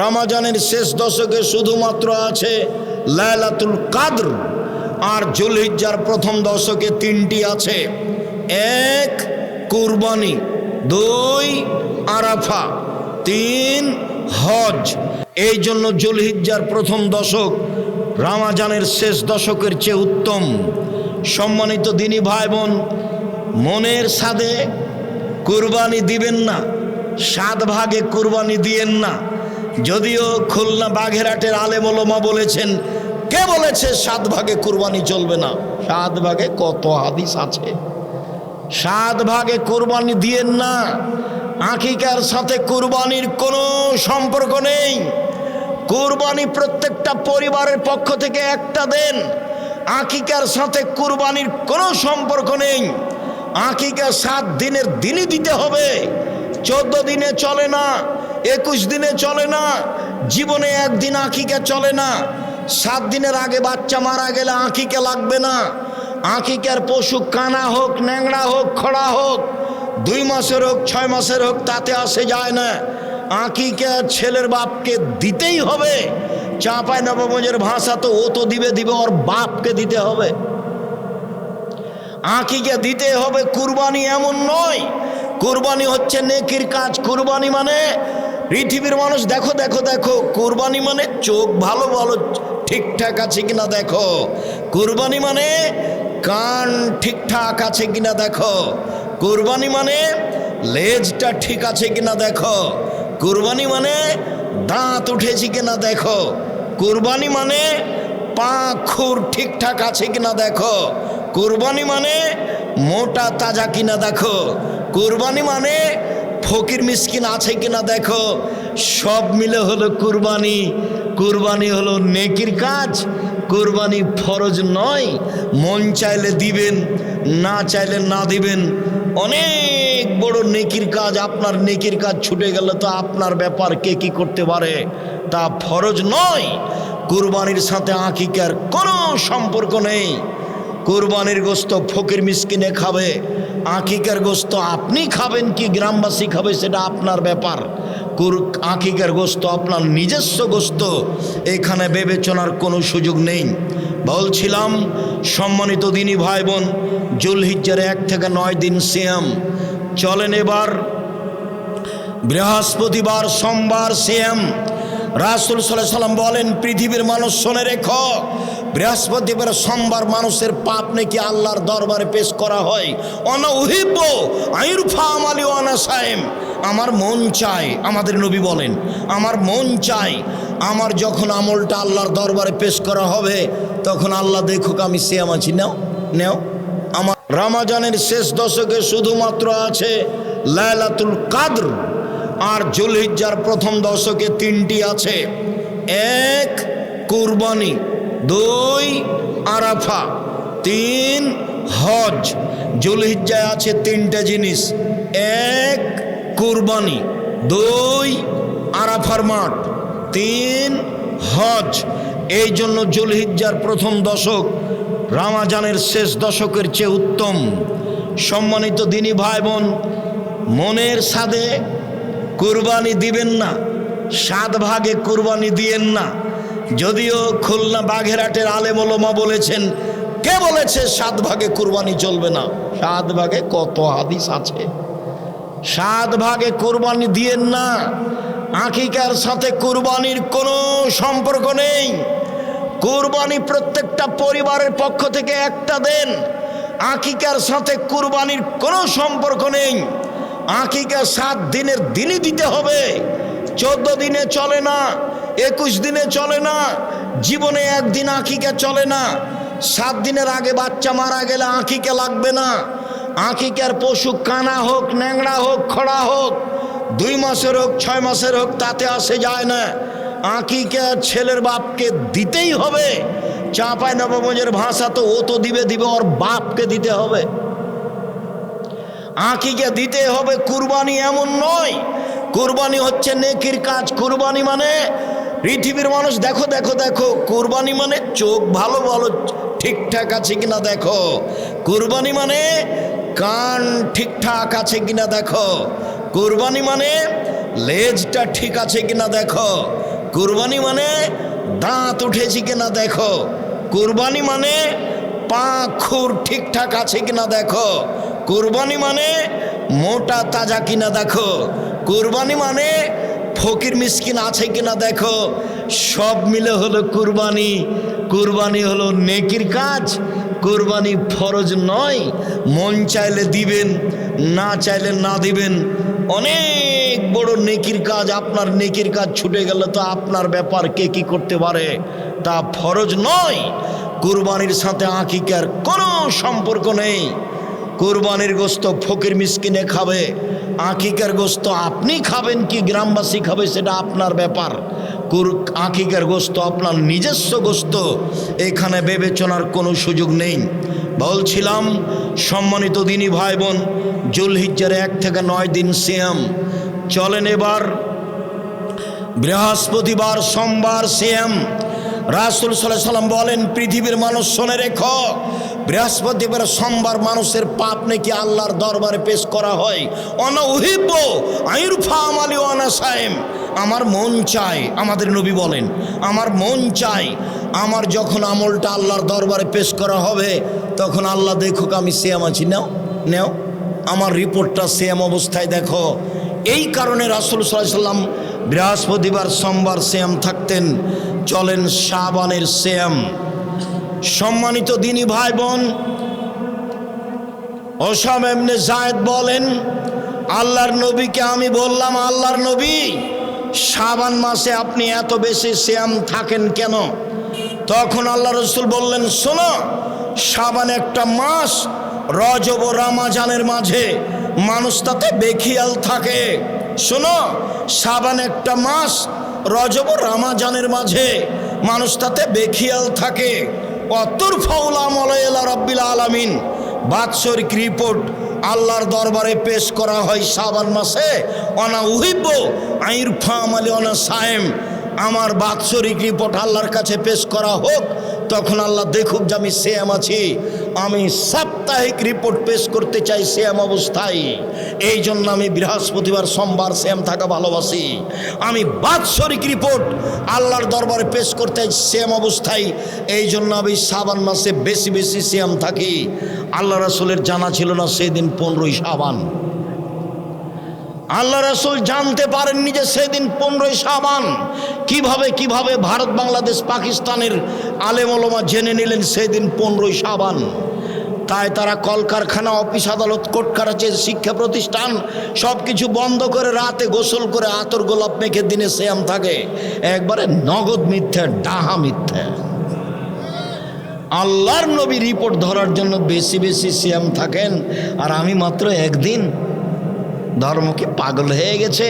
রমজানের শেষ দশকে শুধুমাত্র আছে লাইলাতুল কদর, আর যুলহিজ্জার প্রথম দশকে তিনটি আছে। এক কুরবানি, দুই আরাফা, তিন হজ। এই জন্য যুলহিজ্জার প্রথম দশক রমজানের শেষ দশকের চেয়ে উত্তম। সম্মানিত দিনী ভাই বোন, মনের সাদে কুরবানি দিবেন না, 7 ভাগে কুরবানি দিয়েন না। যদিও খুলনা বাঘেরহাটের আলেম ওলামা বলেছেন, কে বলেছে 7 ভাগে কুরবানি চলবে না? 7 ভাগে কত হাদিস আছে। 7 ভাগে কুরবানি দিয়েন না। আকিকার সাথে কুরবানির কোনো সম্পর্ক নেই। কুরবানি প্রত্যেকটা পরিবারের পক্ষ থেকে একটা দেন। আকিকার সাথে কুরবানির কোনো সম্পর্ক নেই। আকিকা 7 দিনের দিনই দিতে হবে। 14 দিনে চলে না, 21 দিনে চলে না, জীবনে একদিন আকিকা চলে না। 7 দিনের আগে বাচ্চা মারা গেলে আকিকা লাগবে না। আকিকার পশু কানা হোক, ন্যাংড়া হোক, খড়া হোক, 2 মাসের হোক, 6 মাসের হোক, তাতে আসে যায় না। আকিকা ছেলের বাপকে দিতেই হবে। চাঁপাই নবাবগঞ্জের ভাষা তো ও তো দিবে ওর বাপকে দিতে হবে। আকিকা দিতে হবে। কুরবানি এমন নয়। কুরবানি হচ্ছে নেকির কাজ। কুরবানি মানে পৃথিবীর মানুষ দেখো দেখো দেখো, কুরবানি মানে চোখ ভালো ভালো ঠিকঠাক আছে কিনা দেখো। কুরবানি মানে কান ঠিকঠাক আছে কিনা দেখো। কুরবানি মানে লেজটা ঠিক আছে কিনা দেখো। কুরবানি মানে দাঁত উঠেছে কিনা দেখো। কুরবানি মানে পা খুর ঠিকঠাক আছে কিনা দেখো। কুরবানি মানে মোটা তাজা কিনা দেখো। কুরবানি মানে ফকির মিসকিন আছে কিনা দেখো। সব মিলে হলো কুরবানি। কুরবানি হলো নেকির কাজ। কুরবানি ফরজ নয়। মন চাইলে দিবেন, না চাইলে না দিবেন। অনেক বড় নেকির কাজ। আপনার নেকির কাজ ছুটে গেলে তো আপনার ব্যাপার, কে কি করতে পারে, তা ফরজ নয়। কুরবানির সাথে আকিকার কোনো সম্পর্ক নেই। কুরবানির গোস্ত ফকির মিসকিনে খাবে, আকিকার গোস্ত আপনি খাবেন কি গ্রামবাসী খাবে সেটা আপনার ব্যাপার। আকিকার গোস্ত আপনার নিজস্ব গোস্ত, এখানে বিবেচনার কোনো সুযোগ নেই। বলছিলাম সম্মানিত দিনী ভাই বোন, যুলহিজ্জার 1 থেকে 9 দিন সিয়াম চলেন। এবার বৃহস্পতিবার, সোমবার সিয়াম। রাসূল সাল্লাল্লাহু আলাইহি সাল্লাম বলেন, পৃথিবীর মানুষ শোনে রেখো, বৃহস্পতিবার সোমবার মানুষের পাপ নাকি আল্লাহর দরবারে পেশ করা হয়। অনা উহিব্ব আইরফা আমালি ওয়ানা সায়েম। আমার মন চায়, আমাদের নবী বলেন, আমার মন চায় আমার যখন আমলটা আল্লাহর দরবারে পেশ করা হবে তখন আল্লাহ দেখুক আমি সিয়াম আছি। নেও। আমার রমজানের শেষ দশকে শুধুমাত্র আছে লাইলাতুল কদর, আর যুলহিজ্জার প্রথম দশকে তিনটি আছে। এক কুরবানি, 2 আরাফা, 3 হজ। যুলহিজ্জায় আছে 3টে জিনিস। 1 কুরবানি, 2 আরাফার মাঠ, 3 হজ। এই জন্য যুলহিজ্জার প্রথম দশক রমজানের শেষ দশকের চেয়ে উত্তম। সম্মানিত দিনী ভাই বোন, মনের সাদে কুরবানি দিবেন না, 7 ভাগে কুরবানি দিয়েন না। যদিও খুলনা বাঘেরহাটের আলেম ওলামা বলেছেন, কে বলেছে 7 ভাগে কুরবানি চলবে না? 7 ভাগে কত হাদিস আছে। 7 ভাগে কুরবানি দিয়েন না। আকিকার সাথে কুরবানির কোনো সম্পর্ক নেই। কুরবানি প্রত্যেকটা পরিবারের পক্ষ থেকে একটা দেন। আকিকার সাথে কুরবানির কোনো সম্পর্ক নেই। আকিকা 7 দিনের দিনই দিতে হবে। 14 দিনে চলে না, 21 দিনে চলে না, জীবনে একদিন আকিকা চলে না। 7 দিনের আগে বাচ্চা মারা গেলে আকিকা লাগবে না। আকিকার পশু কানা হোক, ন্যাংড়া হোক, খড়া হোক, 2 মাসের হোক, 6 মাসের হোক, তাতে আসে যায় না। আকিকা ছেলের বাপকে দিতেই হবে। চাঁপাই নবাবগঞ্জের ভাষা তো ও তো দিবে ওর বাপকে দিতে হবে। আকিকা দিতে হবে। কুরবানি এমন নয়। কুরবানি হচ্ছে নেকির কাজ। কুরবানি মানে পৃথিবীর মানুষ দেখো দেখো দেখো। কুরবানি মানে চোখ ভালো ভালো ঠিকঠাক আছে কিনা দেখো। কুরবানি মানে কান ঠিকঠাক আছে কিনা দেখো। কুরবানি মানে লেজটা ঠিক আছে কিনা দেখো। কুরবানি মানে দাঁত উঠেছে কিনা দেখো। কুরবানি মানে পা খুর ঠিকঠাক আছে কিনা দেখো। কুরবানি মানে মোটা তাজা কিনা দেখো। কুরবানি মানে ফকির মিসকিন আছে কিনা দেখো। সব মিলে হলো কুরবানি। কুরবানি হলো নেকির কাজ। কুরবানি ফরজ নয়, মন চাইলে দিবেন, না চাইলে না দিবেন। অনেক বড় নেকির কাজ। আপনার নেকির কাজ ছুটে গেলে তো আপনার ব্যাপার, কে কি করতে পারে, তা ফরজ নয়। কুরবানির সাথে আকিকার কোনো সম্পর্ক নেই। কুরবানির গোশত ফকির মিসকিনে খাবে, আকিকার গোশত আপনি খাবেন কি গ্রামবাসী খাবে সেটা আপনার ব্যাপার। আকিকার গোশত আপনার নিজস্ব গোশত, এখানে বিবেচনার কোনো সুযোগ নেই। বলছিলাম সম্মানিত দিনী ভাই বোন, জুলহিজ্জার 1 থেকে 9 দিন সিয়াম চলেন। এবার বৃহস্পতিবার সোমবার সিয়াম। রাসূল সাল্লাল্লাহু আলাইহি সাল্লাম বলেন, পৃথিবীর মানুষ শুনে রেখো, বৃহস্পতিবার সোমবার মানুষের পাপ নাকি আল্লাহর দরবারে পেশ করা হয়। অনা উহিব্ব আইরফা আমালি ওয়ানা সাইম। আমার মন চায়, আমাদের নবী বলেন, আমার মন চায় আমার যখন আমলটা আল্লাহর দরবারে পেশ করা হবে তখন আল্লাহ দেখুক আমি সিয়াম আছি। নাও নাও আমার রিপোর্টটা সিয়াম অবস্থায় দেখো। এই কারণে রাসূল সাল্লাল্লাহু আলাইহি সাল্লাম বৃহস্পতিবার সোমবার সিয়াম থাকতেন। চলেন শাবানের সিয়াম। সম্মানিত দিনী ভাই বোন, ওসামা ইবনে যায়েদ বলেন, আল্লাহর নবীকে আমি বললাম, আল্লাহর নবী শাবান মাসে আপনি এত বেশি সিয়াম থাকেন কেন? তখন আল্লাহ রসুল বললেন, শোনো, শাবান একটা মাস, রজব ও রমজানের মাঝে মানুষ তাতে বেখিয়াল থাকে। শোনো, শাবান একটা মাস, রজব ও রমজানের মাঝে মানুষ তাতে বেখিয়াল থাকে। অতুর ফাউলা মলাইলা রব্বিল আলামিন, বাৎসরিক রিপোর্ট আল্লাহর দরবারে পেশ করা হয় শাবান মাসে। অনা উহিব্ব আইরফা আমালি অনা সায়েম, আমার বাৎসরিক রিপোর্ট আল্লাহর কাছে পেশ করা হোক, তখন আল্লাহ দেখুক যে আমি সিয়াম আছি। আমি সাপ্তাহিক রিপোর্ট পেশ করতে চাই সিয়াম অবস্থায়। এই জন্য আমি বৃহস্পতিবার সোমবার সিয়াম থাকা ভালোবাসি। আমি বাৎসরিক রিপোর্ট আল্লাহর দরবারে পেশ করতে চাই সিয়াম অবস্থায়। এই জন্য আমি শাবান মাসে বেশি বেশি সিয়াম থাকি। আল্লাহ রাসূলের জানা ছিল না সেদিন 15ই শাবান। আল্লাহ রাসূল জানতে পারেননি যে সেদিন 15ই শাবান। কিভাবে ভারত, বাংলাদেশ, পাকিস্তানের আলেম ওলামা জেনে নিলেন সেদিন 15ই শাবান। তাই তারা কলকারখানা, অফিস আদালত, কোর্ট কাছারি, শিক্ষা প্রতিষ্ঠান সব কিছু বন্ধ করে রাতে গোসল করে আতর গোলাপ মেখে দিনে সিয়াম থাকে। একবারে নগদ মিথ্যা, ডাহা মিথ্যা। আল্লাহর নবী রিপোর্ট ধরার জন্য বেশি বেশি সিয়াম থাকেন, আর আমি মাত্র একদিন। ধর্ম কি পাগল হয়ে গেছে?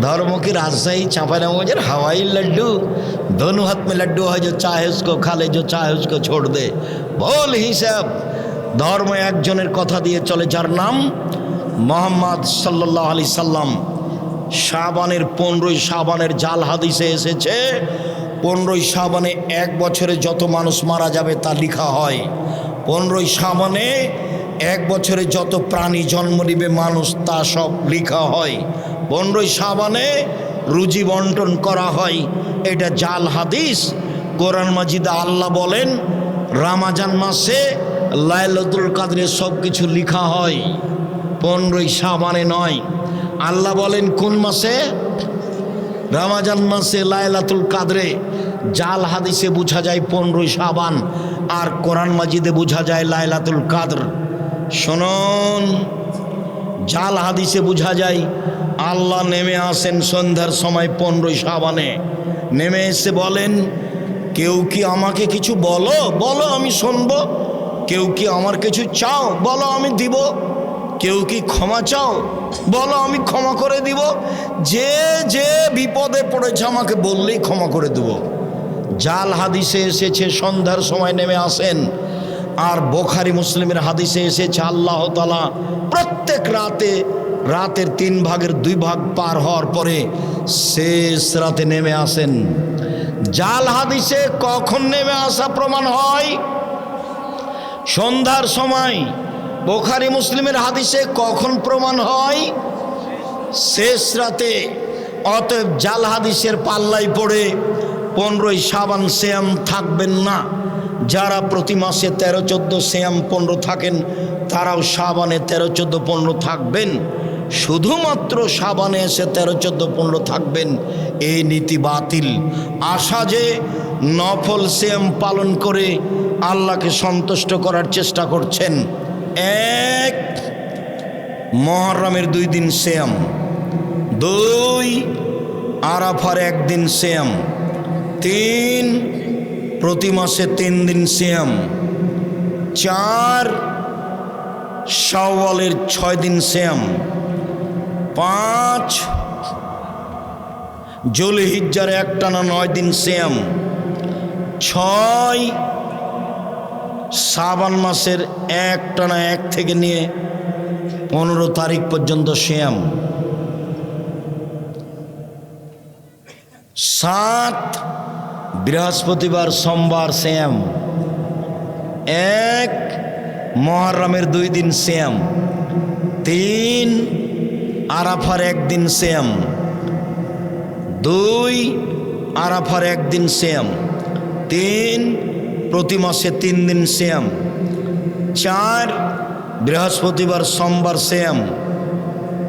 धर्मों की राजशाही चांपानेर हवाई लड्डू, दोनों हाथ में लड्डू है, जो चाहे उसको खा ले, जो चाहे उसको छोड़ दे। बोल हिसाब धर्म एक जনের কথা দিয়ে চলে, যার নাম মোহাম্মদ সাল্লাল্লাহু আলাইহি সাল্লাম। শাবানের 15ই শাবানের জাল হাদিসে এসেছে 15ই শাবানে এক বছরে যত মানুষ মারা যাবে তা লেখা হয়। 15ই শাবানে এক বছরে যত প্রাণী জন্ম নিবে মানুষ তা সব লেখা হয়। 15ই শাবানে রুজি বন্টন করা হয়, এটা জাল হাদিস। কোরআন মাজিদে আল্লাহ বলেন রমজান মাসে লাইলাতুল কদরে সব কিছু লেখা হয়, 15ই শাবানে নয়। আল্লাহ বলেন কোন মাসে? রমজান মাসে লাইলাতুল কদরে। জাল হাদিসে বোঝা যায় 15ই শাবান, আর কোরআন মাজিদে বোঝা যায় লাইলাতুল কদর। শুনুন, জাল হাদিসে বোঝা যায় আল্লাহ নেমে আসেন সন্ধ্যার সময় 15ই শাবানে। নেমে এসে বলেন, কেউ কি আমাকে কিছু বলো, বলো আমি শুনবো। কেউ কি আমার কিছু চাও, বলো আমি দিব। কেউ কি ক্ষমা চাও, বলো আমি ক্ষমা করে দিব। যে যে বিপদে পড়েছে আমাকে বললেই ক্ষমা করে দেব। জাল হাদিসে এসেছে সন্ধ্যার সময় নেমে আসেন, আর বুখারী মুসলিমের হাদিসে এসেছে আল্লাহ তাআলা প্রত্যেক রাতের 3 ভাগের 2 ভাগ পার হওয়ার পরে শেষ রাতে নেমে আসেন। জাল হাদিসে কখন নেমে আসা প্রমাণ হয়? সন্ধ্যার সময়। বুখারী মুসলিমের হাদিসে কখন প্রমাণ হয়? শেষ রাতে। অতএব জাল হাদিসের পাল্লাই পড়ে 15ই শাবান সিয়াম থাকবেন না। যারা প্রতি মাসে 13, 14 সিয়াম 15 থাকেন, তারাও শাবানে 13, 14, 15 থাকবেন। শুধুমাত্র শাবানে এসে 13, 14, 15 থাকবেন, এই নীতি বাতিল। আশা যে নফল সিয়াম পালন করে আল্লাহকে সন্তুষ্ট করার চেষ্টা করছেন। 1 মুহররমের 2 দিন সিয়াম, 2 আরাফার 1 দিন সিয়াম, 3 প্রতি মাসে 3 দিন সিয়াম, 4 শাওয়ালের 6 দিন সিয়াম, 5 জুলহিজ্জার একটানা 9 দিন সিয়াম, 6 শাবান মাসের একটানা 1 থেকে নিয়ে 15 তারিখ পর্যন্ত সিয়াম, 7 বৃহস্পতিবার সোমবার সিয়াম, 1 মুহররমের 2 দিন সিয়াম, 3 আরাফার 1 দিন সিয়াম, 2 আরাফার 1 দিন সিয়াম, 3 প্রতি মাসে 3 দিন সিয়াম, 4 বৃহস্পতিবার সোমবার সিয়াম,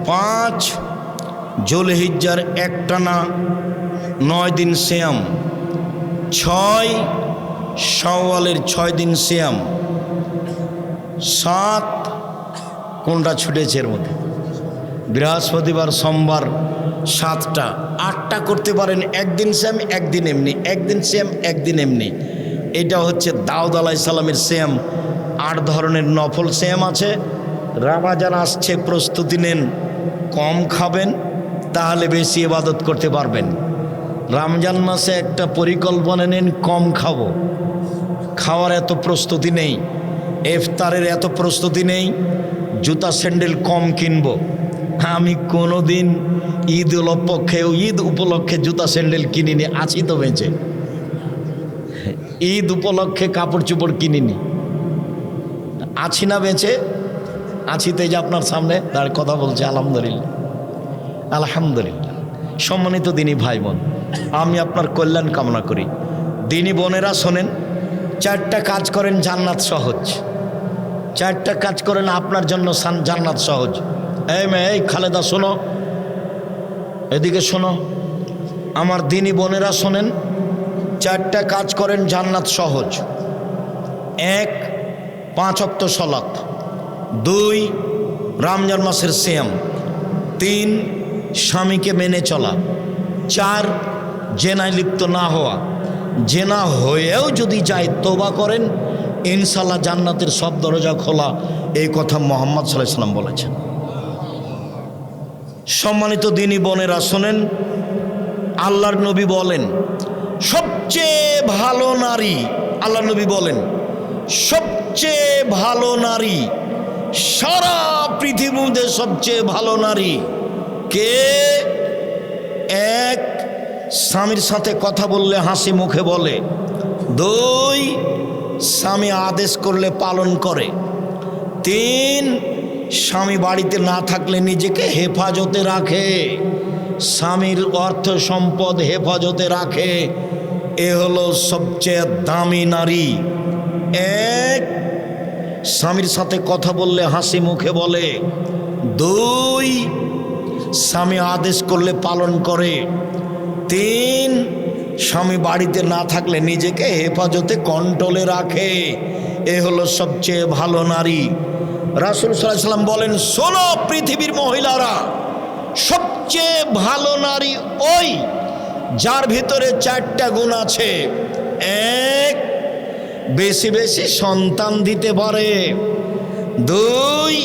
5 জুলহিজ্জার একটানা 9 দিন সিয়াম, 6 শাওয়ালের 6 দিন সিয়াম, 7 কোনটা ছুটেছে এর মধ্যে? বৃহস্পতিবার সোমবার 7টা, 8টা করতে পারেন। 1 দিন সিয়াম 1 দিন এমনি, 1 দিন সিয়াম 1 দিন এমনি। এটা হচ্ছে দাউদ আলাইহিস সালামের সিয়াম। 8 ধরনের নফল সিয়াম আছে। রমজান আসছে, প্রস্তুতি নেন, কম খাবেন, তাহলে বেশি ইবাদত করতে পারবেন। রমজান মাসে একটা পরিকল্পনা নেন, কম খাবো। খাওয়ার এত প্রস্তুতি নেই, ইফতারের এত প্রস্তুতি নেই, জুতা স্যান্ডেল কম কিনবো। আমি কোনো দিন ঈদ উপলক্ষে জুতা স্যান্ডেল কিনিনি, আছি তো বেঁচে। ঈদ উপলক্ষে কাপড় চোপড় কিনিনি, আছি না বেঁচে? আছি তো, এই যে আপনার সামনে তার কথা বলছে। আলহামদুলিল্লাহ, আলহামদুলিল্লাহ। সম্মানিত দিনী ভাই বোন, আমি আপনার কল্যাণ কামনা করি। দিনী বোনেরা শোনেন, 4টা কাজ করেন, জান্নাত সহজ। 4টা কাজ করেন, আপনার জন্য জান্নাত সহজ। এই খালেদা শোনো, এদিকে শোনো, আমার দিনী বোনেরা শোনেন, 4টা কাজ করেন, জান্নাত সহজ। 1 5 ওয়াক্ত সালাত, 2 রমজান মাসের সিয়াম, 3 স্বামীকে মেনে চলা, 4 জেনায় লিপ্ত না হওয়া। জেনা হয়েও যদি যায় তওবা করেন, ইনশাল্লাহ জান্নাতের সব দরজা খোলা। এই কথা মুহাম্মদ সাল্লাল্লাহু আলাইহি ওয়াসাল্লাম বলেছেন। সম্মানিত দিনী বোনেরা শোনেন, আল্লাহর নবী বলেন সবচেয়ে ভালো নারী, আল্লাহর নবী বলেন সবচেয়ে ভালো নারী, সারা পৃথিবীতে সবচেয়ে ভালো নারী কে? 1 স্বামীর সাথে কথা বললে হাসি মুখে বলে, 2 স্বামী আদেশ করলে পালন করে, 3 স্বামী বাড়িতে না থাকলে নিজেকে হেফাজতে রাখে, স্বামীর অর্থ সম্পদ হেফাজতে রাখে। এ হলো সবচেয়ে দামি নারী। 1 স্বামীর সাথে কথা বললে হাসি মুখে বলে, 2 স্বামী আদেশ করলে পালন করে, 3 স্বামী বাড়িতে না থাকলে নিজেকে হেফাজতে কন্ট্রোলে রাখে। এ হলো সবচেয়ে ভালো নারী। রাসূল সাল্লাল্লাহু আলাইহি ওয়াসাল্লাম বলেন, শোনো পৃথিবীর মহিলারা, সবচেয়ে ভালো নারী ওই যার ভিতরে 4টা গুণ আছে। 1 বেশি বেশি সন্তান দিতে পারে, 2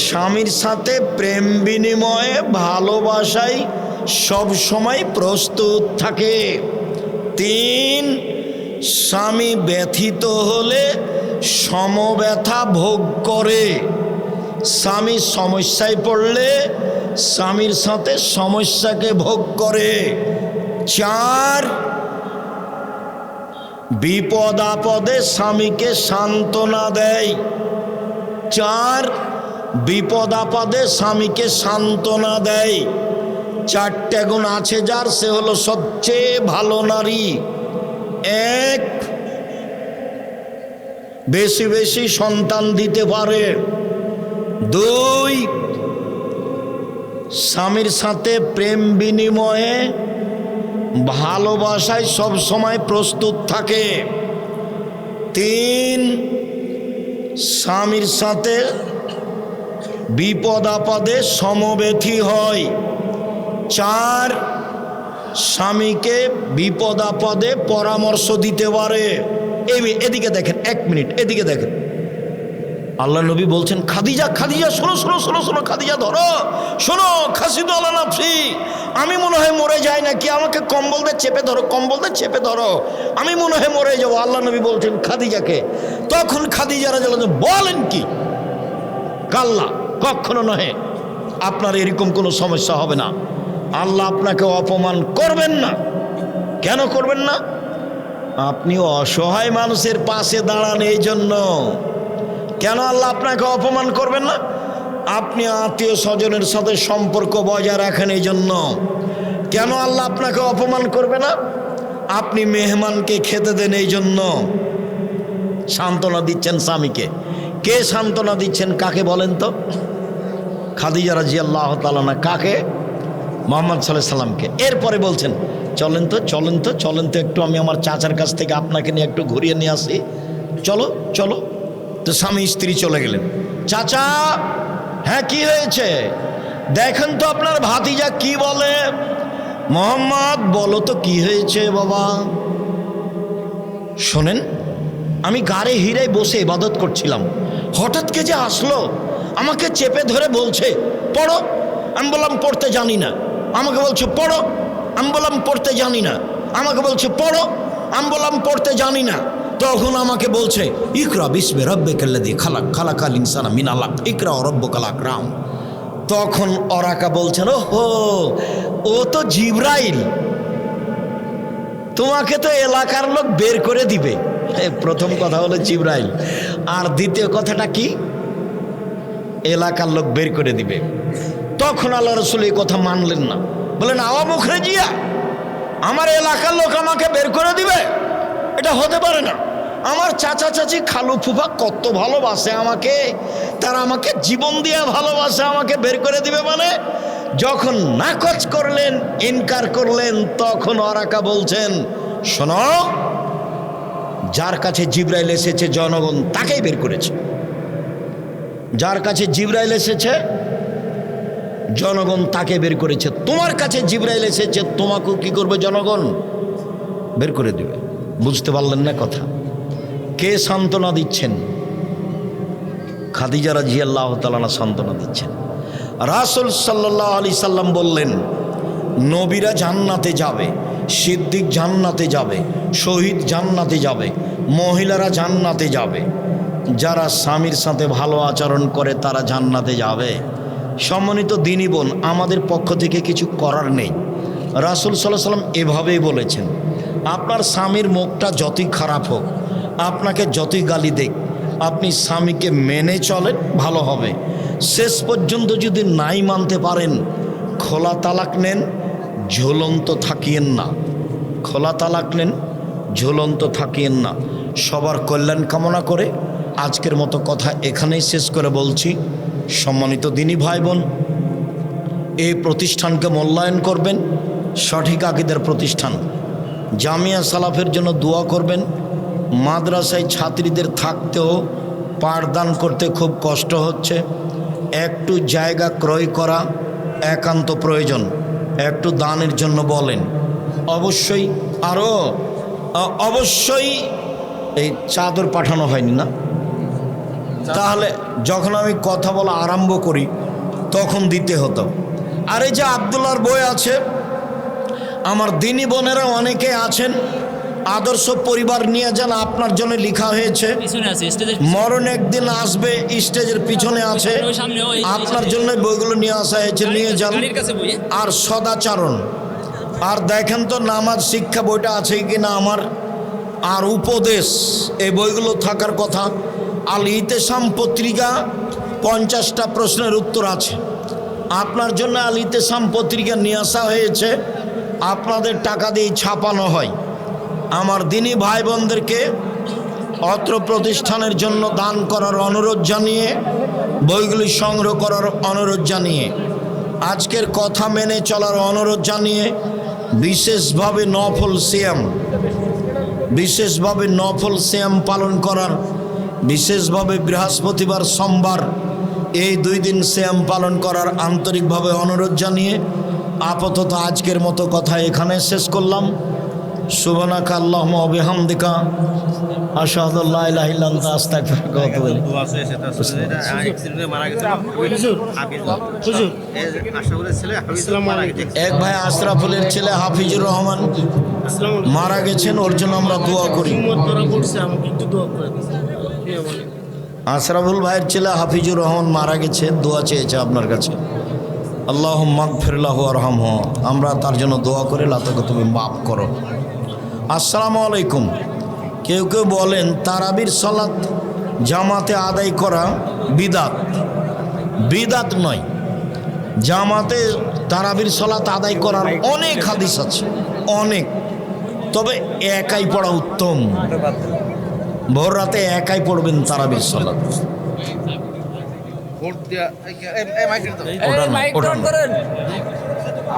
স্বামীর সাথে প্রেম বিনিময়ে ভালোবাসায় সব সময় প্রস্তুত থাকে, 3 স্বামী ব্যথিত হলে সমব্যথা ভোগ করে, স্বামী সমস্যায় পড়লে স্বামীর সাথে সমস্যাকে ভোগ করে, 4 বিপদ আপদে স্বামীকে সান্ত্বনা দেয়, 4 বিপদ আপদে স্বামীকে সান্ত্বনা দেয়, 4টে গুণ আছে যার, সে হলো সবচেয়ে ভালো নারী। 1, বেশি বেশি সন্তান দিতে পারে। 2, স্বামীর সাথে প্রেম বিনিময়ে ভালোবাসায় সব সময় প্রস্তুত থাকে। 3, স্বামীর সাথে বিপদ আপদে সমব্যথী হয়। 4, স্বামীকে বিপদ আপদে পরামর্শ দিতে পারে। এদিকে দেখেন, 1 মিনিট এদিকে দেখেন। আল্লাহ নবী বলছেন, খাদিজা খাদিজা শোনো শোনো শোনো শোনো, খাদিজা ধরো, শোনো, খাসিদু আলা নাফসি, আমি মনে হয় মরে যাই নাকি, আমাকে কম্বল দিয়ে চেপে ধরো, কম্বল দিয়ে চেপে ধরো, আমি মনে হয় মরে যাবো। আল্লাহ নবী বলছেন খাদিজাকে। তখন খাদিজা রাদিয়াল্লাহু আনহা বলেন কি, কাল্লা, কখনো নহে, আপনার এরকম কোনো সমস্যা হবে না, আল্লাহ আপনাকে অপমান করবেন না। কেন করবেন না? আপনি অসহায় মানুষের পাশে দাঁড়ান, এই জন্য। কেন আল্লাহ আপনাকে অপমান করবেন না? আপনি আত্মীয় স্বজনের সাথে সম্পর্ক বজায় রাখেন, এই জন্য। কেন আল্লাহ আপনাকে অপমান করবে না? আপনি মেহমানকে খেতে দেন, এই জন্য। সান্ত্বনা দিচ্ছেন স্বামীকে। কে সান্ত্বনা দিচ্ছেন? কাকে বলেন তো? খাদিজা রাদিয়াল্লাহু তাআলা না, কাকে? মুহাম্মদ সাল্লাল্লাহু আলাইহি সাল্লামকে। এরপরে বলছেন, চলেন তো চলেন তো চলেন তো, একটু আমি আমার চাচার কাছ থেকে আপনাকে নিয়ে একটু ঘুরিয়ে নিয়ে আসি, চলো চলো। তো স্বামী স্ত্রী চলে গেলেন। চাচা, হ্যাঁ কি হয়েছে? দেখেন তো আপনার ভাতিজা কি বলে। মোহাম্মদ, বলো তো কি হয়েছে বাবা। শোনেন, আমি গাড়ি হিরায় বসে ইবাদত করছিলাম, হঠাৎ কে যে আসলো, আমাকে চেপে ধরে বলছে পড়ো। আমি বললাম পড়তে জানি না। আমাকে বলছে পড়ো। আমি বললাম পড়তে জানি না। আমাকে বলছে পড়ো। আমি বললাম পড়তে জানি না। তখন আমাকে বলছে ইকরা বিসমি রাব্বিকাল্লাযী খালাক, খালাকাল ইনসানা মিন আলাক, ইকরা রাব্বুকাল আকরাম। তখন ওরাকা বলছেন, ওহো, ও তো জিবরাইল, তোমাকে তো এলাকার লোক বের করে দিবে। প্রথম কথা হলো জিবরাইল, আর দ্বিতীয় কথাটা কি? এলাকার লোক বের করে দিবে। তখন আল্লাহ রাসূল এই কথা মানলেন না, বলেন আওয়া মুখরেজিয়া, আমার এলাকার লোক আমাকে বের করে দিবে? এটা হতে পারে না। আমার চাচা চাচি খালু ফুফা কত ভালোবাসে আমাকে, তারা আমাকে জীবন দিয়ে ভালোবাসে, আমাকে বের করে দিবে মানে? যখন নাকচ করলেন, ইনকার করলেন, তখন ওরাকা বলছেন, শোনো, যার কাছে জিবরাইল এসেছে জনগণ তাকেই বের করেছে। যার কাছে জিবরাইল এসেছে জনগণ তাকে বের করেছে। তোমার কাছে জিবরাইল এসেছে, তোমাকেও কি করবে? জনগণ বের করে দিবে। বুঝতে পারলেন না কথা? কে সান্ত্বনা দিচ্ছেন? খাদিজা রাদিয়াল্লাহু তাআলা সান্ত্বনা দিচ্ছেন। রাসূল সাল্লাল্লাহু আলাইহি সাল্লাম বললেন, নবীরা জান্নাতে যাবে, সিদ্দিক জান্নাতে যাবে, শহীদ জান্নাতে যাবে, মহিলারা জান্নাতে যাবে, যারা স্বামীর সাথে ভালো আচরণ করে তারা জান্নাতে যাবে। সম্মানিত দিনী বোন, আমাদের পক্ষ থেকে কিছু করার নেই। রাসূল সাল্লাল্লাহু আলাইহি সাল্লাম এভাবেই বলেছেন, আপনার স্বামীর মুখটা যতই খারাপ হোক, আপনাকে যতই গালি দেখ, আপনি স্বামীকে মেনে চলেন, ভালো হবে। শেষ পর্যন্ত যদি নাই মানতে পারেন, খোলা তালাক নেন, ঝুলন্ত থাকিয়েন না। খোলা তালাক নেন, ঝুলন্ত থাকিয়েন না। সবার কল্যাণ কামনা করে আজকের মতো কথা এখানেই শেষ করে বলছি, সম্মানিত দিনী ভাই বোন, এই প্রতিষ্ঠানকে মূল্যায়ন করবেন, সঠিক আকীদার প্রতিষ্ঠান। জামিয়া সালাফের জন্য দোয়া করবেন। মাদ্রাসায় ছাত্রীদের থাকতেও পাঠদান করতে খুব কষ্ট হচ্ছে, একটু জায়গা ক্রয় করা একান্ত প্রয়োজন, একটু দানের জন্য বলেন। অবশ্যই আরও অবশ্যই এই চাদর পাঠানো হয়নি না? তাহলে যখন আমি কথা বলা আরম্ভ করি তখন দিতে হতো। আর এই যে আব্দুল্লাহর বই আছে, আমার দিনী বোনেরা অনেকে আছেন, আদর্শ পরিবার নিয়ে যান, আপনার জন্য লেখা হয়েছে। মরণ একদিন আসবে, স্টেজের পিছনে আছে, আপনার জন্য বইগুলো নিয়ে আসা হয়েছে, নিয়ে যান। আর সদাচরণ, আর দেখেন তো নামাজ শিক্ষা বইটা আছে কিনা আমার, আর উপদেশ, এই বইগুলো থাকার কথা। আল ইতেসাম পত্রিকা 50টা প্রশ্নের উত্তর আছে। আপনার জন্য আল ইতিসাম পত্রিকা নিয়ে আসা হয়েছে, আপনাদের টাকা দিয়ে ছাপানো হয়। আমার দিনী ভাই বোনদেরকে অত্র প্রতিষ্ঠানের জন্য দান করার অনুরোধ জানিয়ে, বইগুলি সংগ্রহ করার অনুরোধ জানিয়ে, আজকের কথা মেনে চলার অনুরোধ জানিয়ে বিশেষভাবে নফল সিয়াম পালন করার, বিশেষভাবে বৃহস্পতিবার সোমবার এই 2 দিন সিয়াম পালন করার আন্তরিকভাবে অনুরোধ জানিয়ে আপাতত আজকের মতো কথা এখানে শেষ করলাম। সুবহানাকা আল্লাহুম্মা ওয়া বিহামদিকা আশহাদু আল্লা ইলাহা ইল্লা আনতা আস্তাগফিরুকা ওয়া আতুবু ইলাইক। এক ভাই আশরাফুলের ছেলে হাফিজুর রহমান মারা গেছেন, ওর জন্য আমরা দোয়া করি। আশরাফুল ভাইয়ের ছেলে হাফিজুর রহমান মারা গেছে, দোয়া চেয়েছে আপনার কাছে। আল্লাহুম্মা মাগফির লাহু ওয়ারহামহু, আমরা তার জন্য দোয়া করে আল্লাহ তাকে তুমি মাফ করো। আসসালামু আলাইকুম। কেউ কেউ বলেন তারাবির সালাত জামাতে আদায় করা বিদাত। বিদাত নয়, জামাতে তারাবির সালাত আদায় করার অনেক হাদিস আছে, অনেক। তবে একাই পড়া উত্তম। ভোর রাতে একাই পড়বেন তারাবির সালাত।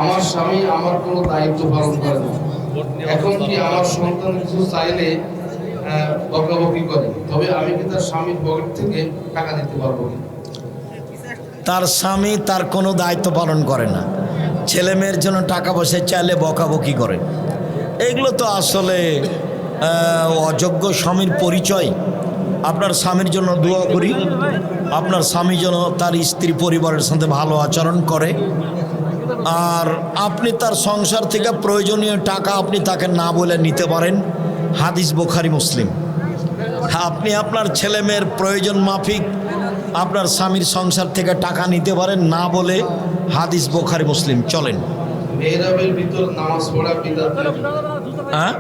আমার স্বামী আমার কোনো দায়িত্ব পালন করে না, এখন কি আমার সন্তান কিছু চাইলে বকাবকি করে, তবে আমি কি তার স্বামীর পকেট থেকে টাকা দিতে পারবো কি? তার স্বামী তার কোনো দায়িত্ব পালন করে না, ছেলে মেয়ের জন্য টাকা পয়সা চাইলে বকাবকি করে, এগুলো তো আসলে অযোগ্য স্বামীর পরিচয়। আপনার স্বামীর জন্য দোয়া করি, আপনার স্বামী যেন তার স্ত্রী পরিবারের সাথে ভালো আচরণ করে, আর আপনি তার সংসার থেকে প্রয়োজনীয় টাকা আপনি তাকে না বলে নিতে পারেন। হাদিস বুখারী মুসলিম। আপনি আপনার ছেলে মেয়ের প্রয়োজন মাফিক আপনার স্বামীর সংসার থেকে টাকা নিতে পারেন না বলে, হাদিস বুখারী মুসলিম। চলেন। মেহরাবের ভিতর নামাজ পড়া বিদআত। হ্যাঁ,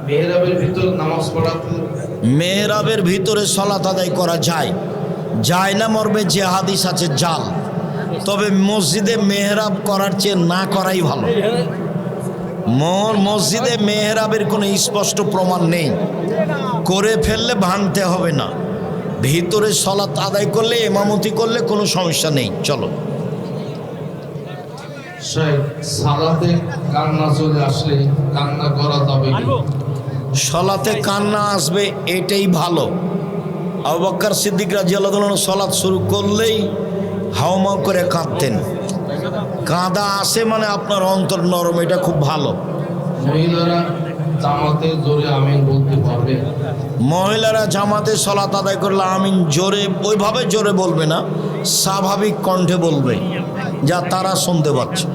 মেহরাবের ভিতর নামাজ পড়া, মেহরাবের ভিতরে সালাত আদায় করা যায়, যায় না মর্মে যে হাদিস আছে জাল। তবে মসজিদে মেহরাব করার চেয়ে না করাই ভালো। মসজিদে মেহরাবের কোনো স্পষ্ট প্রমাণ নেই, করে ফেললে ভাঙতে হবে না। ভিতরে সালাত আদায় করলে, ইমামতি করলে কোনো সমস্যা নেই। চলো। সালাতে কান্না চলে আসলে কান্না করা যাবে কি? সালাতে কান্না আসবে এটাই ভালো। আবু বকর সিদ্দিক রাদিয়াল্লাহু আনহু সালাত শুরু করলেই হাওমাও করে কাঁদতেন। কাঁদা আসে মানে আপনার অন্তর নরম, এটা খুব ভালো। মহিলারা জামাতে জোরে আমিন বলতে পারবে? মহিলারা জামাতে সালাত আদায় করলে আমিন জোরে, ওইভাবে জোরে বলবে না, স্বাভাবিক কণ্ঠে বলবে যা তারা শুনতে পাচ্ছে।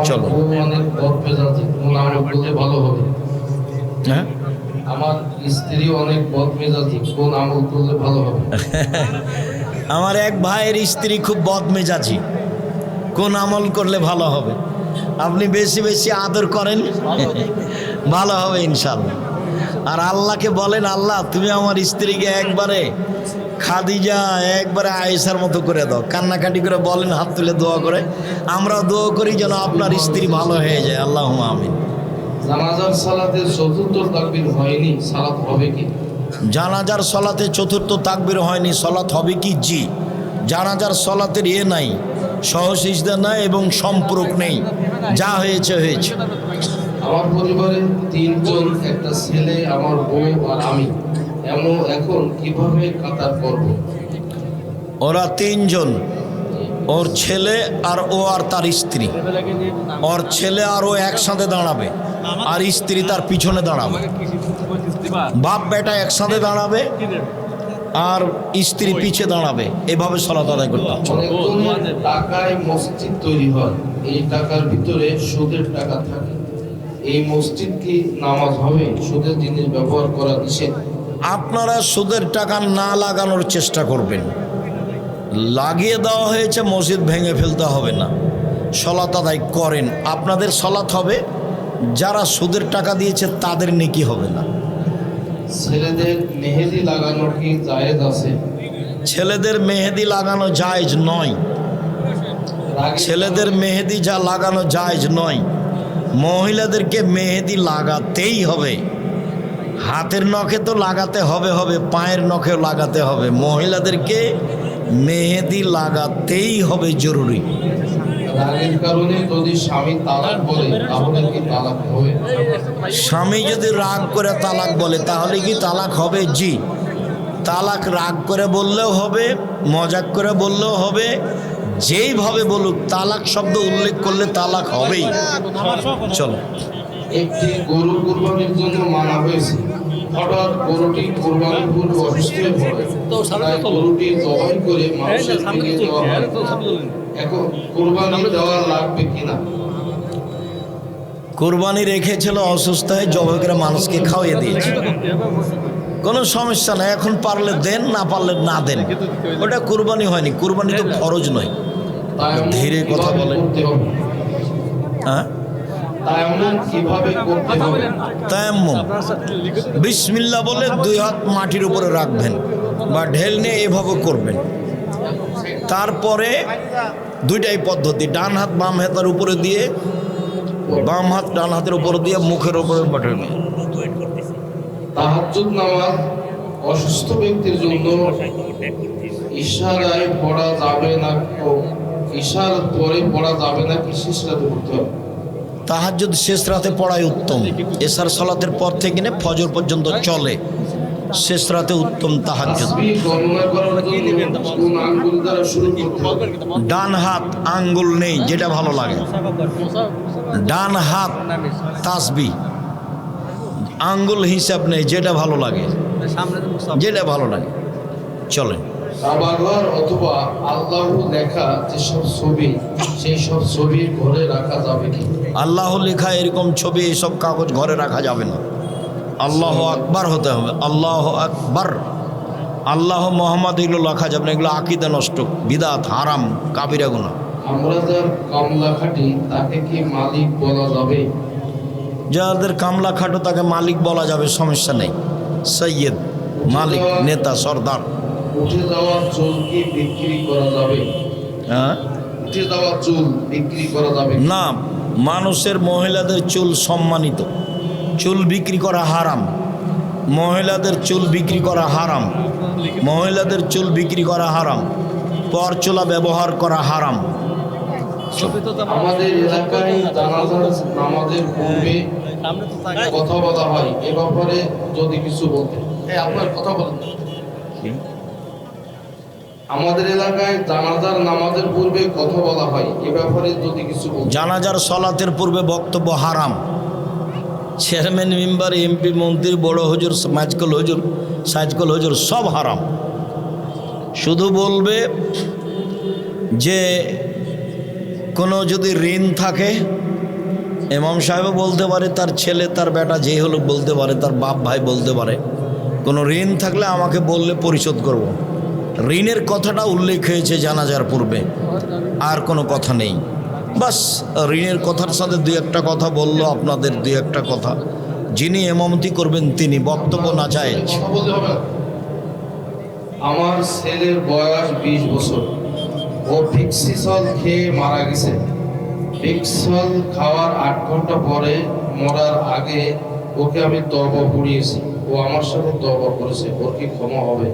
চলো। অনেক বদমেজাজি, কোন আমল করলে ভালো হবে? হ্যাঁ, আমার স্ত্রী অনেক বদমেজাজি, কোন আমল করলে ভালো হবে? আমার এক ভাইয়ের স্ত্রী খুব বদমেজাজি, কোন আমল করলে ভালো হবে? আপনি বেশি বেশি আদর করেন, ভালো হবে ইনশাআল্লাহ। আর আল্লাহকে বলেন, আল্লাহ তুমি আমার স্ত্রীকে একবারে খাদিজা, একবারে আয়েশার মতো করে দাও। কান্নাকাটি করে বলেন, হাত তুলে দোয়া করে। আমরা দোয়া করি যেন আপনার স্ত্রী ভালো হয়ে যায়। আল্লাহুম্মা আমিন। জানাজার সালাতে চতুর্থ তাকবীর হয়নি, সালাত হবে কি? জানাজার সলাতে চতুর্থ তাকবীর হয়নি, সলাত হবে কি? জি। জানাজার সলাতের নাই, সহসিজদা নাই এবং সম্পর্ক নেই, যা হয়েছে হয়েছে। আমার পরিবারে 3 জন, একটা ছেলে, আমার বউ আর আমি। এখন কিভাবে কাতার করব? ওরা 3 জন, ওর ছেলে আর ও আর তার স্ত্রী। ওর ছেলে আর ও একসাথে দাঁড়াবে, আর স্ত্রী তার পিছনে দাঁড়াবে। বাপ বেটা একসাথে দাঁড়াবে আর স্ত্রী পিছে দাঁড়াবে, এভাবে সালাত আদায় করতে হবে। অনেক টাকায় মসজিদ তৈরি হয়, এই টাকার ভিতরে সুদের টাকা থাকে, এই মসজিদ কি নামাজ হবে? সুদের জিনিস ব্যবহার করা নিষেধ। আপনারা সুদের টাকা না লাগানোর চেষ্টা করবেন। লাগিয়ে দেওয়া হয়েছে, মসজিদ ভেঙে ফেলতে হবে না, সালাত আদায় করেন। আপনাদের সালাত হবে, যারা সুদের টাকা দিয়েছে তাদের নেকি হবে না। ছেলেদের মেহেদি লাগানো কি জায়েজ আছে? ছেলেদের মেহেদি লাগানো জায়েজ নয়। ছেলেদের মেহেদি যা লাগানো জায়েজ নয়, মহিলাদেরকে মেহেদি লাগাতেই হবে। হাতের নখে তো লাগাতে হবে, পায়ের নখেও লাগাতে হবে। মহিলাদেরকে মেহেদি লাগাতেই হবে, জরুরি। রাগের কারণে যদি স্বামী তালাক বলে তাহলে কি তালাক হবে? স্বামী যদি রাগ করে তালাক বলে তাহলে কি তালাক হবে? জি, তালাক রাগ করে বললেও হবে, মজাক করে বললেও হবে, যেইভাবে বলুক তালাক শব্দ উল্লেখ করলে তালাক হবেই। চলো, একটি গরু কুরবানির জন্য মানা হয়েছে, হঠাৎ গরুটি কুরবানির পূর্বে অসুস্থ হয়ে পড়ে, তাই গরুটি জবাই করে মানুষের দিকে দেওয়া হয়। এখন কুরবানি দেওয়া লাগবে কিনা? কোরবানি রেখেছিল, অসুস্থ হয়ে জবাই করে মানুষকে খাওয়িয়ে দিয়েছে, কোনো সমস্যা নাই। এখন পারলে দেন, না পারলে না দেন, ওটা কুরবানি হয়নি। কুরবানি তো ফরজ নয়। ধীরে কথা বলেন। হ্যাঁ, তায়াম্মুম কিভাবে করতে হবে? তায়াম্মুম বিসমিল্লাহ বলে 2 হাত মাটির উপরে রাখবেন বা ঢেল নিয়ে এভাবে করবেন। তারপরে দুইটাই পদ্ধতি, ডান হাত বাম হাতের উপরে দিয়ে, বাম হাত ডান হাতের উপরে দিয়ে মুখের উপরে বাটবে। তাহাজ্জুদ নামাজ অসুস্থ ব্যক্তির জন্য ইশারায় পড়া যাবে না, ইশারার পরে পড়া যাবে না কি শেষ রাতে পড়তে হবে? তাহাজ্জুদ শেষ রাতে পড়াই উত্তম। এশার সালাতের পর থেকে নিয়ে ফজর পর্যন্ত চলে, শেষ রাতে উত্তম তাহাজ্জুদ। তাসবিহ গণনা করার জন্য কোন আঙ্গুল দ্বারা শুরু করতে হবে? ডান হাত, আঙ্গুল নেই, যেটা ভালো লাগে। ডান হাত তাসবিহ, আঙ্গুল হিসাব নেই, যেটা ভালো লাগে, যেটা ভালো লাগে। চলে, কাবাঘর অথবা আল্লাহ লেখা যেসব ছবি, সেই সব ছবি ঘরে রাখা যাবে কি? আল্লাহ লেখা এরকম ছবি এসব কাগজ ঘরে রাখা যাবে না। আল্লাহ আকবার হতে হবে, আল্লাহ আকবার। আল্লাহ মোহাম্মদ এগুলো লেখা যাবে না, এগুলো আকীদা নষ্ট, বিদআত, হারাম, কাবিরা গুনাহ। আমরা যার কামলা খাটি তাকে কি মালিক বলা যাবে? যাদের কামলা খাটো তাকে মালিক বলা যাবে, সমস্যা নেই। সৈয়দ, মালিক, নেতা, সর্দার। উঠে যাওয়া চুল কি বিক্রি করা যাবে? হ্যাঁ, উঠে যাওয়া চুল বিক্রি করা যাবে? না, মানুষের মহিলাদের চুল সম্মানিত, চুল বিক্রি করা হারাম। মহিলাদের চুল বিক্রি করা হারাম, মহিলাদের চুল বিক্রি করা হারাম, পরচুলা ব্যবহার করা হারাম। আমাদের এলাকায় জানাজার নামাজের পূর্বে কথা বলা হয়, এ ব্যাপারে যদি কিছু বলতেন। আপনার কথা বলেন। আমাদের এলাকায় জানাজার নামাজের পূর্বে কথা বলা হয়, এ ব্যাপারে যদি কিছু বলতেন। জানাজার সলাতের পূর্বে বক্তব্য হারাম। চেয়ারম্যান, মেম্বার, এমপি, মন্ত্রী, বড় হুজুর, মাঝকল হুজুর, সাজকল হুজুর সব হারাম। শুধু বলবে যে কোনো যদি ঋণ থাকে, ইমাম সাহেবও বলতে পারে, তার ছেলে, তার বেটা, যেই হলো বলতে পারে, তার বাপ ভাই বলতে পারে, কোনো ঋণ থাকলে আমাকে বললে পরিশোধ করব। ঋণের কথাটা উল্লেখ হয়েছে জানাজার পূর্বে, আর কোনো কথা নেই। বাস ঋণের কথার সাথে 2-1টা কথা বললো, আপনাদের 2-1টা কথা। যিনি ইমামতি করবেন তিনি, বক্তব্য না চায়। কথা বলতে হবে না। আমার ছেলের বয়স 20 বছর, ও ফিক্সিসল খেয়ে মারা গেছে। ফিক্সল খাওয়ার 8 ঘন্টা পরে মরার আগে ওকে আমি তওবা পড়িয়েছি, ও আমার সাথে তওবা করেছে, ওর কি ক্ষমা হবে?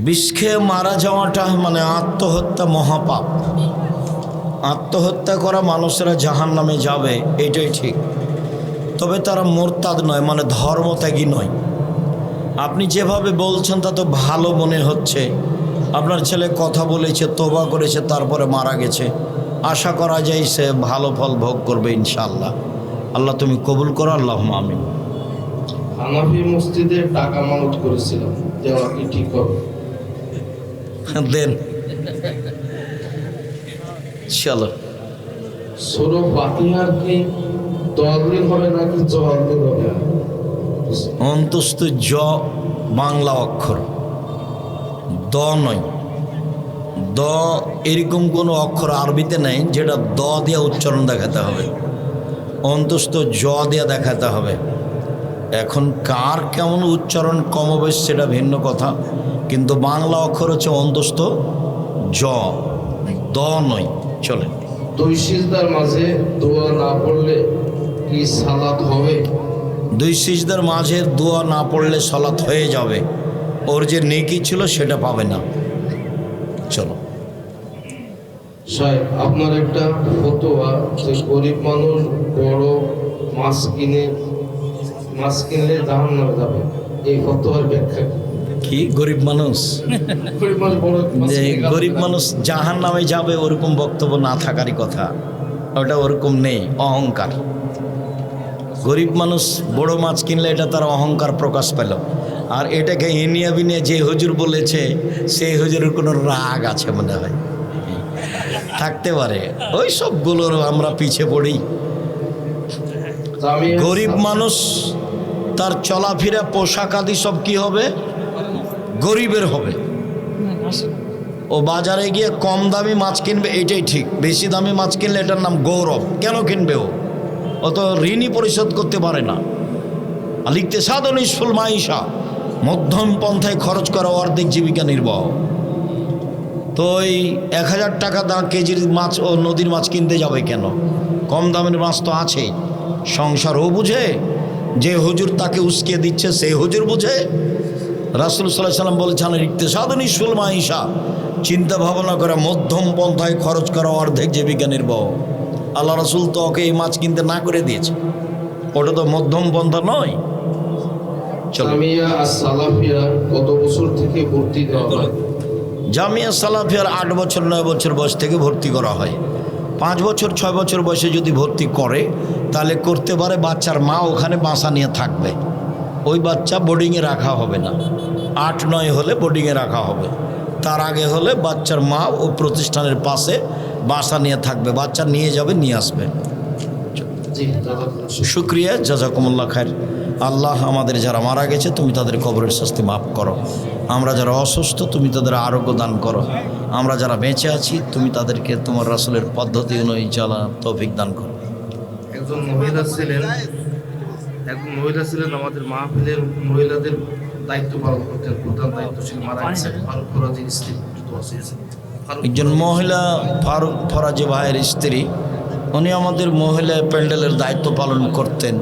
বিষ খেয়ে মারা যাওয়াটা মানে আত্মহত্যা, মহাপাপ। আত্মহত্যা করা মানুষেরা জাহান্নামে যাবে, এটাই ঠিক। তবে তারা মোরতাদ নয়, মানে ধর্মত্যাগী নয়। আপনি যেভাবে বলছেন তা তো ভালো মনে হচ্ছে। আপনার ছেলে কথা বলেছে, তওবা করেছে, তারপরে মারা গেছে। আশা করা যায় সে ভালো ফল ভোগ করবে ইনশাআল্লাহ। আল্লাহ তুমি কবুল করো, আল্লাহুম্মা আমিন। হানাফি মসজিদে টাকা মানত করেছিলাম, দেওয়া কি ঠিক হবে? দেন, চলো। সূরা ফাতিহার কি দলিল হবে নাকি জওয়ালিল হবে? অন্তস্থ জ বাংলা অক্ষর, দ নয়। দ এরকম কোনো অক্ষর আরবিতে নেই যেটা দ দিয়ে উচ্চারণ দেখাতে হবে, অন্তস্থ জ দিয়ে দেখাতে হবে। এখন কার কেমন উচ্চারণ কমবেশ সেটা ভিন্ন কথা, কিন্তু বাংলা অক্ষর হচ্ছে অন্তস্থ জ। দ নয়, চলে। দুই সিজদার মাঝে দোয়া না পড়লে কি সালাত হবে? দুই সিজদার মাঝে দোয়া না পড়লে সালাত হয়ে যাবে, ওর যে নেকি ছিল সেটা পাবে না। চলো। সাহেব, আপনার একটা ফতোয়া যে গরিব মানুষ বড় মাছ কিনলে জাহান্নামে যাবে, এই ফতোয়ার ব্যাখ্যা কি? কি গরিব মানুষ? গরিব মানুষ বড় মাছ যে কিনে গরিব মানুষ জাহান নামে যাবে ওরকম বক্তব্য না থাকারই কথা, ওটা ওরকম নেই, অহংকার। গরিব মানুষ বড় মাছ কিনলে এটা তার অহংকার প্রকাশ পেল। আর এটাকে ইনিয়া বিনিয়া যে হুজুর বলেছে সেই হুজুরের কোনো রাগ আছে মনে হয়, থাকতে পারে। ওই সবগুলোর আমরা পিছিয়ে পড়ি। জামিয়া গরিব মানুষ তার চলাফেরা পোশাক আদি সব কি হবে? গরিবের হবে। ও বাজারে গিয়ে কম দামি মাছ কিনবে, এটাই ঠিক। বেশি দামি মাছ কিনলে এটার নাম গৌরব। কেন কিনবে ও তো ঋণই পরিশোধ করতে পারে না। লিখতে সাধন ইসফুল মাইশা, মধ্যম পন্থায় খরচ করা অর্ধেক জীবিকা নির্বাহ। তো এই 1000 টাকা কেজির মাছ ও নদীর মাছ কিনতে যাবে কেন? কম দামের মাছ তো আছেই। সংসারও বুঝে, যে হুজুর তাকে উস্কিয়ে দিচ্ছে সেই হুজুর বুঝে। রাসূল সাল্লাল্লাহু আলাইহি সাল্লাম বলেছেন ইকতিসাদুন ইসফুল মাইশা, চিন্তা ভাবনা করে মধ্যম পন্থায় খরচ করা অর্ধেক জীবিকা নির্বাহ। আল্লাহ রাসূল তো ওকে এই মাছ কিনতে না করে দিয়েছে, ওটা তো মধ্যম পন্থা নয়। চলো। জামিয়া আস-সালাফিয়া কত বছর থেকে ভর্তি দেওয়া হয়? জামিয়া সালাফিয়ার 8 বছর 9 বছর বয়স থেকে ভর্তি করা হয়। 5 বছর 6 বছর বয়সে যদি ভর্তি করে তাহলে করতে পারে, বাচ্চার মা ওখানে বাসা নিয়ে থাকবে, ওই বাচ্চা বোর্ডিংয়ে রাখা হবে না। 8-9 হলে বোর্ডিংয়ে রাখা হবে, তার আগে হলে বাচ্চার মা ও প্রতিষ্ঠানের পাশে বাসা নিয়ে থাকবে, বাচ্চা নিয়ে যাবে নিয়ে আসবে। জি, জাযাকুমুল্লাহ। শুক্রিয়া, জাযাকুমুল্লাহ খায়ের। আল্লাহ আমাদের যারা মারা গেছে তুমি তাদের কবরের শাস্তি মাফ করো। আমরা যারা অসুস্থ তুমি তাদের আরোগ্য দান করো। আমরা যারা বেঁচে আছি তুমি তাদেরকে তোমার রাসূলের পদ্ধতি অনুযায়ী চলার তৌফিক দান করো। একজন মহিলা ছিলেন আমাদের মাহফিলের মহিলাদের দায়িত্ব পালন করতেন, প্রধান দায়িত্বশীল মারা গেছে, ফারুক ফরাজির স্ত্রী। একজন মহিলা ফারুক ফরাজি ভাইয়ের স্ত্রী, উনি আমাদের মহিলা প্যান্ডেলের দায়িত্ব পালন করতেন।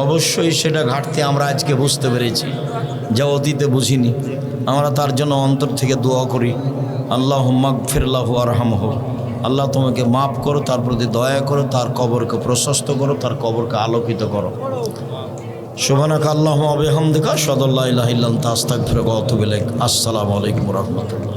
অবশ্যই সেটা ঘাটতি আমরা আজকে বুঝতে পেরেছি, যা অতীতে বুঝিনি। আমরা তার জন্য অন্তর থেকে দোয়া করি, আল্লাহুম্মা গফিরলাহু ওয়ারহামহু, আল্লাহ তোমাকে মাফ করো, তার প্রতি দয়া করো, তার কবরকে প্রশস্ত করো, তার কবরকে আলোকিত করো। সুবহানাকা আল্লাহুম্মা ওয়া বিহামদিকা আশহাদু আল্লা ইলাহা ইল্লা আনতা আস্তাগফিরুকা ওয়া আতুবু ইলাইক। আসসালামু আলাইকুম ওয়া রাহমাতুল্লাহ।